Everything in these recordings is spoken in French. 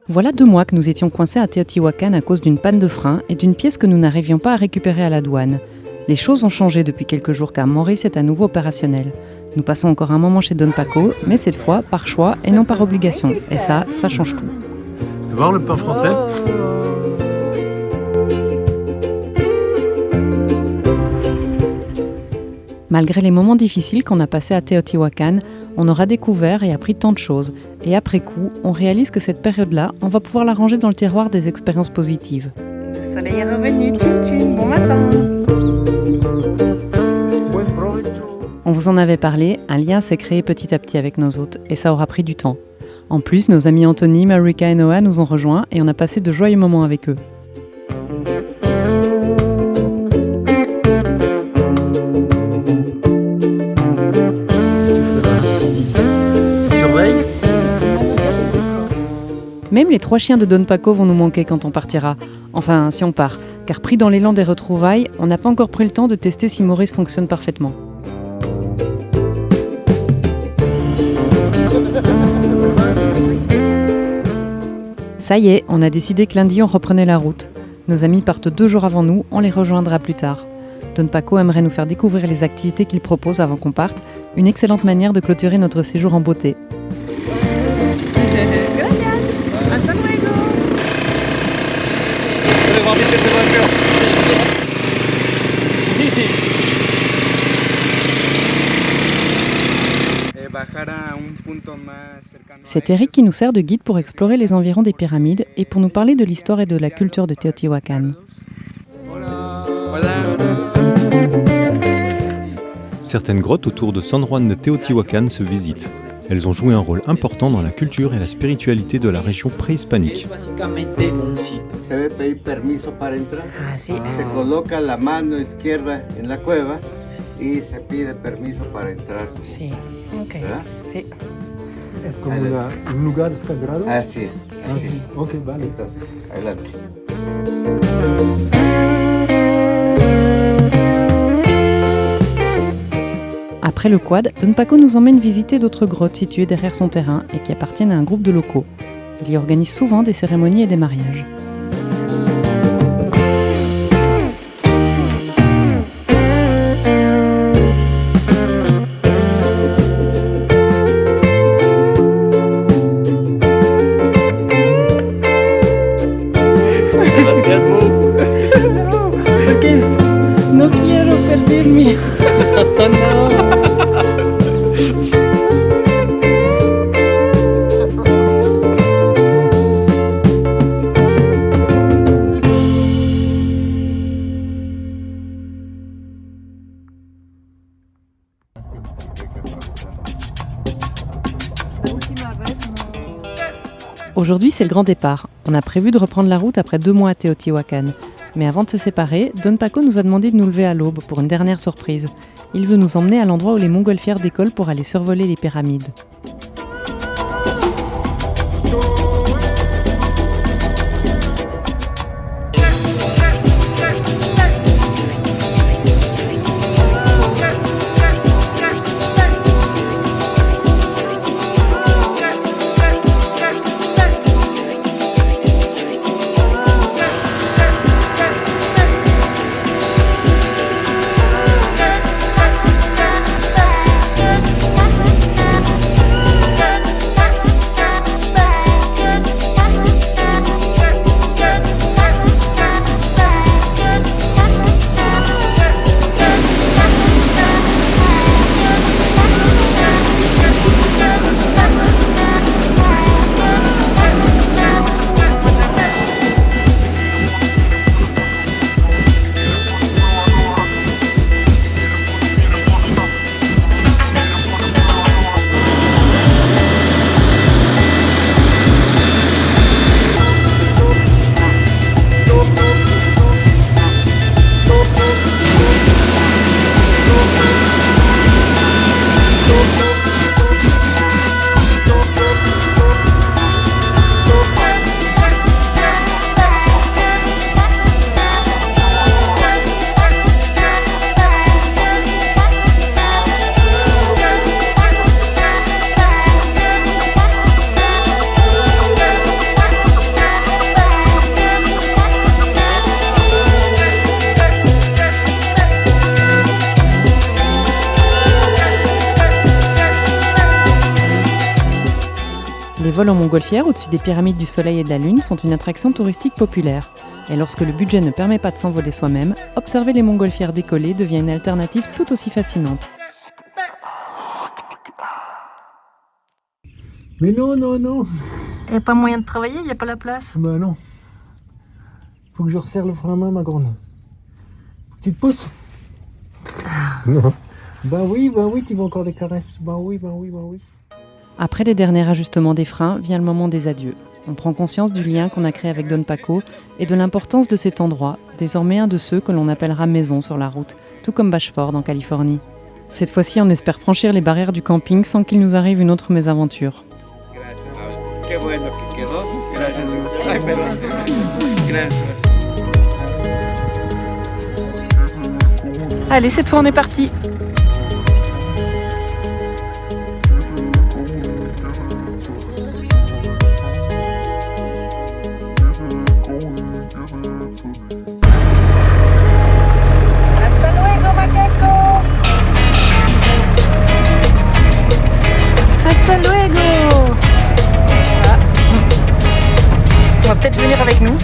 Voilà 2 mois que nous étions coincés à Teotihuacan à cause d'une panne de frein et d'une pièce que nous n'arrivions pas à récupérer à la douane. Les choses ont changé depuis quelques jours car Maurice est à nouveau opérationnel. Nous passons encore un moment chez Don Paco, mais cette fois par choix et non par obligation. Et ça change tout. Voir le pain français. Malgré les moments difficiles qu'on a passés à Teotihuacan, on aura découvert et appris tant de choses. Et après coup, on réalise que cette période-là, on va pouvoir la ranger dans le tiroir des expériences positives. Le soleil est revenu, tchin tchin, bon matin. On vous en avait parlé, un lien s'est créé petit à petit avec nos hôtes, et ça aura pris du temps. En plus, nos amis Anthony, Marika et Noah nous ont rejoints et on a passé de joyeux moments avec eux. Même les 3 chiens de Don Paco vont nous manquer quand on partira. Enfin, si on part. Car pris dans l'élan des retrouvailles, on n'a pas encore pris le temps de tester si Maurice fonctionne parfaitement. Ça y est, on a décidé que lundi on reprenait la route. Nos amis partent 2 jours avant nous, on les rejoindra plus tard. Don Paco aimerait nous faire découvrir les activités qu'il propose avant qu'on parte, une excellente manière de clôturer notre séjour en beauté. Hasta luego. C'est Eric qui nous sert de guide pour explorer les environs des pyramides et pour nous parler de l'histoire et de la culture de Teotihuacan. Certaines grottes autour de San Juan de Teotihuacan se visitent. Elles ont joué un rôle important dans la culture et la spiritualité de la région préhispanique. Se debe pedir permiso para entrar. Ah, sí. Se coloca la mano izquierda en la cueva y se pide permiso para entrar. Sí. Ok. ¿Verdad? Sí. Es como un lugar sagrado. Así es. Así es. Ok, vale. Entonces, adelante. Après le quad, Don Paco nous emmène visiter d'autres grottes situées derrière son terrain et qui appartiennent à un groupe de locaux. Il y organise souvent des cérémonies et des mariages. No quiero perderme. No. Aujourd'hui, c'est le grand départ. On a prévu de reprendre la route après 2 mois à Teotihuacan. Mais avant de se séparer, Don Paco nous a demandé de nous lever à l'aube pour une dernière surprise. Il veut nous emmener à l'endroit où les montgolfières décollent pour aller survoler les pyramides. vols en montgolfière au-dessus des pyramides du Soleil et de la Lune sont une attraction touristique populaire. Et lorsque le budget ne permet pas de s'envoler soi-même, observer les montgolfières décoller devient une alternative tout aussi fascinante. Mais non, non, non. Il n'y a pas moyen de travailler, il n'y a pas la place. Bah non. Faut que je resserre le frein à main, ma grande. Petite pousse. Non. Bah oui, tu veux encore des caresses. Bah oui. Après les derniers ajustements des freins, vient le moment des adieux. On prend conscience du lien qu'on a créé avec Don Paco et de l'importance de cet endroit, désormais un de ceux que l'on appellera maison sur la route, tout comme Bashford en Californie. Cette fois-ci, on espère franchir les barrières du camping sans qu'il nous arrive une autre mésaventure. Qué bueno que quedó. Gracias. Ay, perdón. Gracias. Allez, cette fois on est parti. Hasta luego, macaco. Hasta luego. Ah. On va peut-être venir avec nous.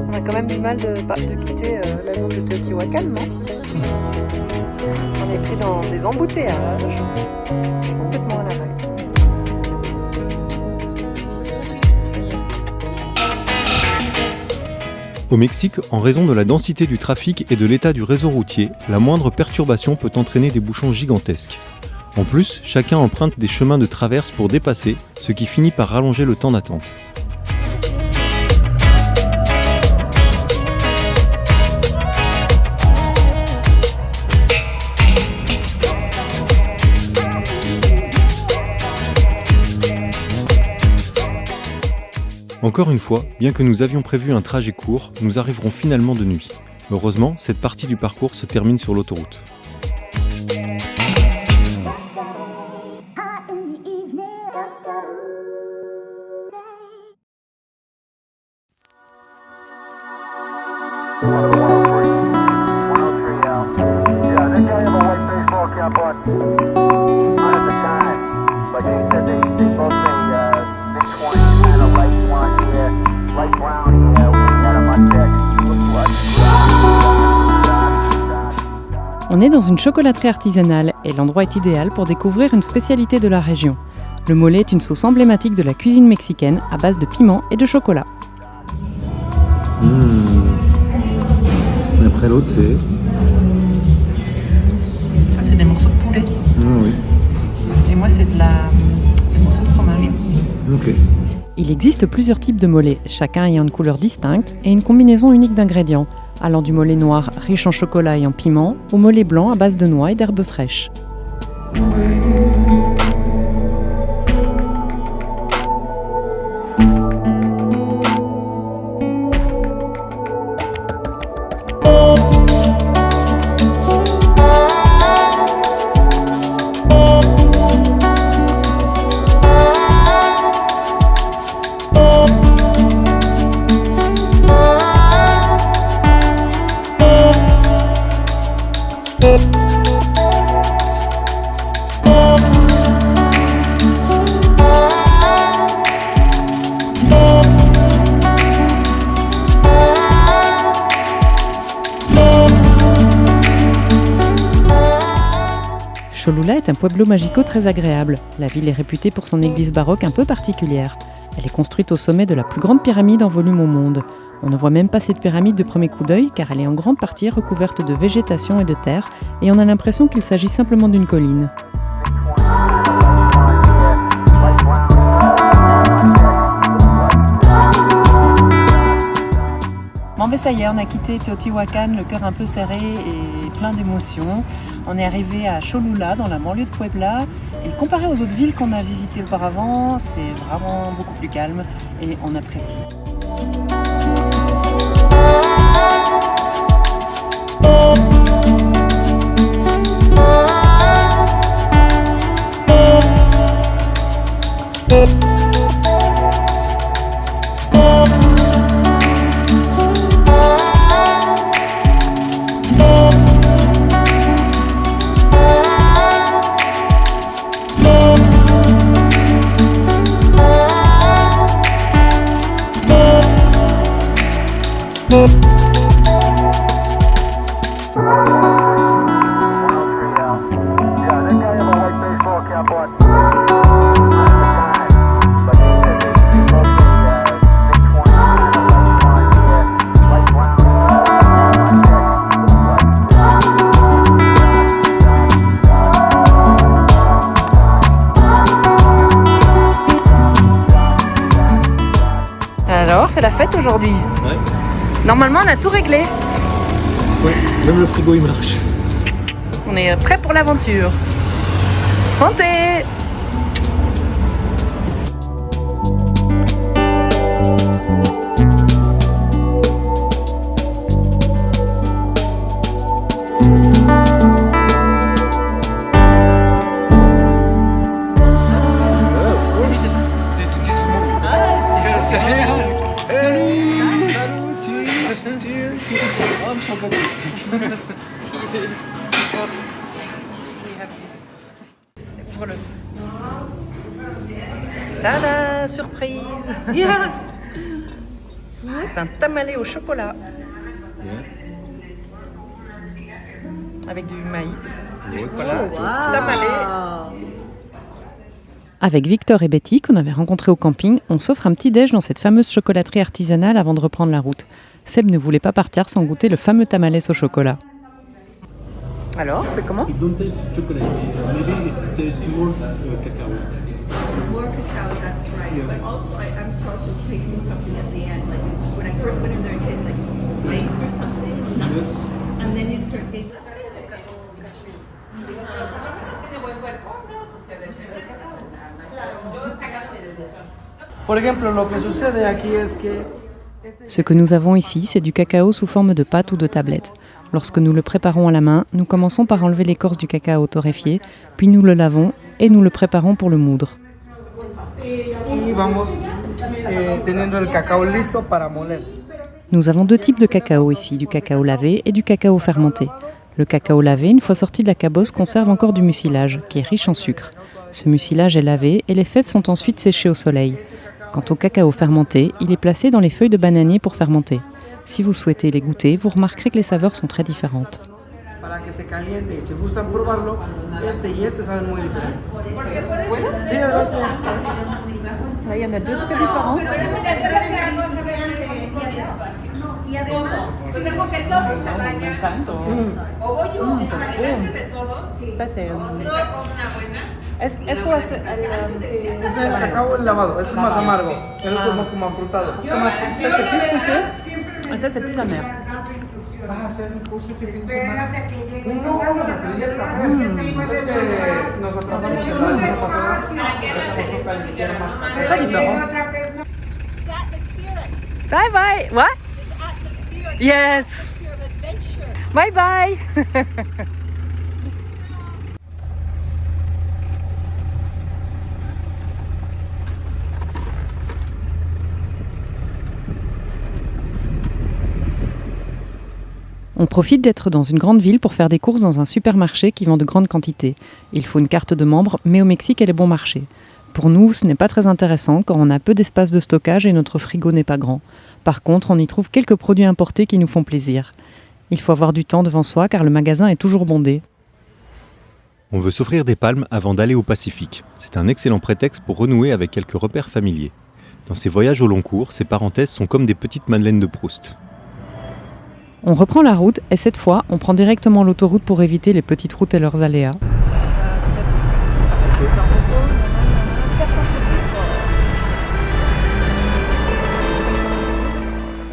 On a quand même du mal de quitter la zone de Teotihuacan, non? On est pris dans des embouteillages. Et complètement à la vague. Au Mexique, en raison de la densité du trafic et de l'état du réseau routier, la moindre perturbation peut entraîner des bouchons gigantesques. En plus, chacun emprunte des chemins de traverse pour dépasser, ce qui finit par rallonger le temps d'attente. Encore une fois, bien que nous avions prévu un trajet court, nous arriverons finalement de nuit. Heureusement, cette partie du parcours se termine sur l'autoroute. On est dans une chocolaterie artisanale et l'endroit est idéal pour découvrir une spécialité de la région. Le mole est une sauce emblématique de la cuisine mexicaine à base de piment et de chocolat. Et après l'autre, c'est... Ça, c'est des morceaux de poulet. oui. Et moi, c'est des morceaux de fromage. Ok. Il existe plusieurs types de mole, chacun ayant une couleur distincte et une combinaison unique d'ingrédients, allant du mole noir riche en chocolat et en piment au mole blanc à base de noix et d'herbes fraîches. Cholula est un pueblo magico très agréable. La ville est réputée pour son église baroque un peu particulière. Elle est construite au sommet de la plus grande pyramide en volume au monde. On ne voit même pas cette pyramide de premier coup d'œil car elle est en grande partie recouverte de végétation et de terre et on a l'impression qu'il s'agit simplement d'une colline. Bon ben ça y est, on a quitté Teotihuacan, le cœur un peu serré et plein d'émotions. On est arrivé à Cholula, dans la banlieue de Puebla. Et comparé aux autres villes qu'on a visitées auparavant, c'est vraiment beaucoup plus calme et on apprécie. Alors, c'est la fête aujourd'hui. Ouais. Normalement, on a tout réglé. Oui, même le frigo il marche. On est prêt pour l'aventure. Santé! Ouvre-le. Tada, surprise! C'est un tamalé au chocolat. Avec du maïs, du chocolat, tamalé. Avec Victor et Betty, qu'on avait rencontrés au camping, on s'offre un petit déj dans cette fameuse chocolaterie artisanale avant de reprendre la route. Seb ne voulait pas partir sans goûter le fameux tamalès au chocolat. Alors, c'est comment? It don't taste chocolate. Maybe it tastes more cacao. More cacao, that's right. But also, I'm also tasting something at the end. Like when I first went in there, it tastes like lace or something, nuts, and then you start tasting. Por ejemplo, lo que sucede aquí es que Ce que nous avons ici, c'est du cacao sous forme de pâte ou de tablette. Lorsque nous le préparons à la main, nous commençons par enlever l'écorce du cacao torréfié, puis nous le lavons et nous le préparons pour le moudre. y vamos teniendo el cacao listo para moler. Nous avons deux types de cacao ici, du cacao lavé et du cacao fermenté. Le cacao lavé, une fois sorti de la cabosse, conserve encore du mucilage, qui est riche en sucre. Ce mucilage est lavé et les fèves sont ensuite séchées au soleil. Quant au cacao fermenté, il est placé dans les feuilles de bananier pour fermenter. Si vous souhaitez les goûter, vous remarquerez que les saveurs sont très différentes. Para que se caliente y si gustan probarlo, este y este saben muy diferentes. Sí, adelante. Là, il y en a deux très différents. Ça, c'est... Eso es Ese es el cacao lavado, ese es más amargo, el otro es más como afrutado. Ça, c'est plus fruité. Et ça, c'est plus amer. ¿Vas a hacer un curso este fin de semana? No, vamos a aprender a café. Es que nos atrasamos en la semana pasada. C'est pas différent. Bye bye. What? Yes. Bye bye. On profite d'être dans une grande ville pour faire des courses dans un supermarché qui vend de grandes quantités. Il faut une carte de membre, mais au Mexique, elle est bon marché. Pour nous, ce n'est pas très intéressant quand on a peu d'espace de stockage et notre frigo n'est pas grand. Par contre, on y trouve quelques produits importés qui nous font plaisir. Il faut avoir du temps devant soi car le magasin est toujours bondé. On veut s'offrir des palmes avant d'aller au Pacifique. C'est un excellent prétexte pour renouer avec quelques repères familiers. Dans ces voyages au long cours, ces parenthèses sont comme des petites madeleines de Proust. On reprend la route et cette fois, on prend directement l'autoroute pour éviter les petites routes et leurs aléas.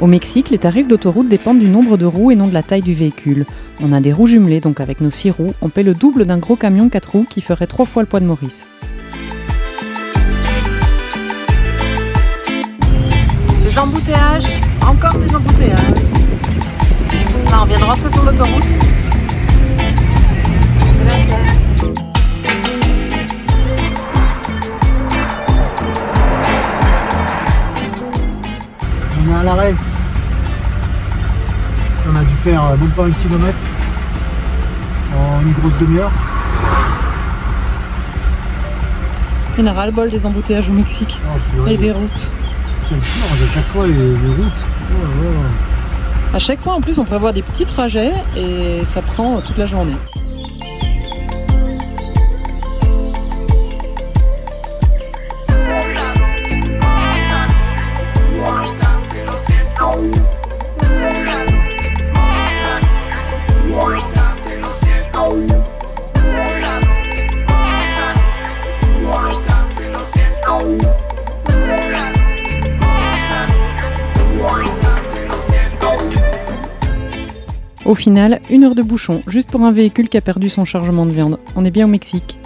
Au Mexique, les tarifs d'autoroute dépendent du nombre de roues et non de la taille du véhicule. On a des roues jumelées, donc avec nos 6 roues, on paie le double d'un gros camion 4 roues qui ferait 3 fois le poids de Maurice. Des embouteillages, encore des embouteillages. Là, on vient de rentrer sur l'autoroute. On est à l'arrêt. On a dû faire même pas 1 kilomètre en une grosse demi-heure. Il y en a ras-le-bol des embouteillages au Mexique et des routes. Quelle charge à chaque fois les routes. À chaque fois, en plus, on prévoit des petits trajets et ça prend toute la journée. Au final, 1 heure de bouchon, juste pour un véhicule qui a perdu son chargement de viande. On est bien au Mexique.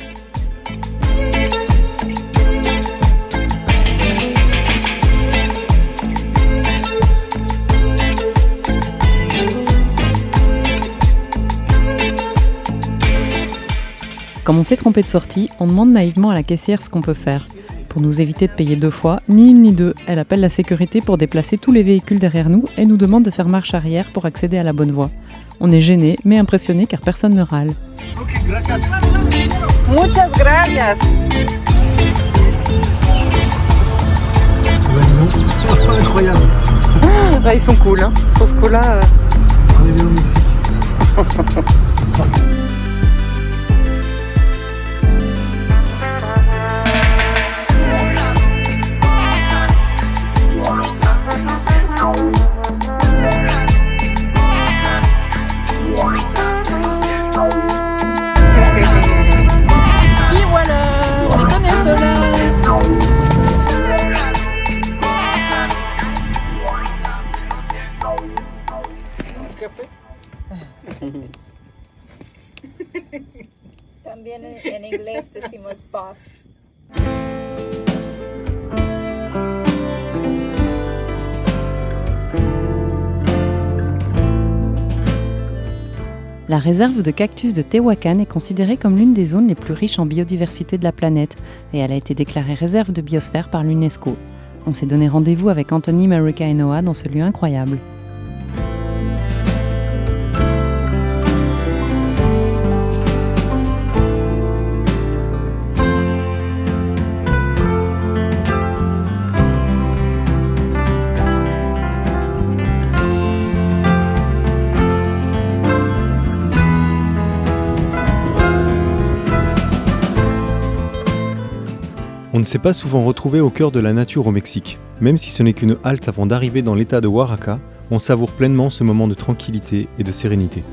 Comme on s'est trompé de sortie, on demande naïvement à la caissière ce qu'on peut faire. Pour nous éviter de payer 2 fois, ni une ni deux, elle appelle la sécurité pour déplacer tous les véhicules derrière nous et nous demande de faire marche arrière pour accéder à la bonne voie. On est gênés, mais impressionnés car personne ne râle. Ok, gracias. Muchas gracias. Incroyable. Là, ils sont cool, hein. Sur ce coup-là. Arrivé au Mexique. Et voilà, on est connaît cela. También en inglés decimos boss. La réserve de cactus de Tehuacan est considérée comme l'une des zones les plus riches en biodiversité de la planète et elle a été déclarée réserve de biosphère par l'UNESCO. On s'est donné rendez-vous avec Anthony, Marika et Noah dans ce lieu incroyable. On ne s'est pas souvent retrouvé au cœur de la nature au Mexique. Même si ce n'est qu'une halte avant d'arriver dans l'état de Oaxaca, on savoure pleinement ce moment de tranquillité et de sérénité.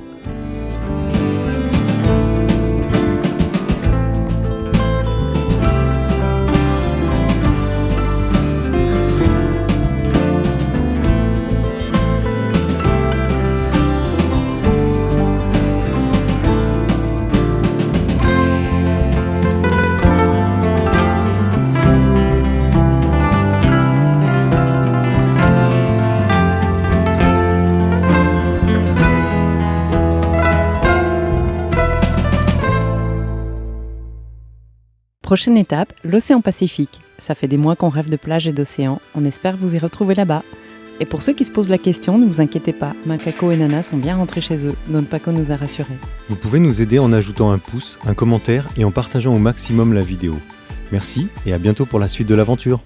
Prochaine étape, l'océan Pacifique. Ça fait des mois qu'on rêve de plage et d'océan, on espère vous y retrouver là-bas. Et pour ceux qui se posent la question, ne vous inquiétez pas, Macaco et Nana sont bien rentrés chez eux, Don Paco nous a rassurés. Vous pouvez nous aider en ajoutant un pouce, un commentaire et en partageant au maximum la vidéo. Merci et à bientôt pour la suite de l'aventure.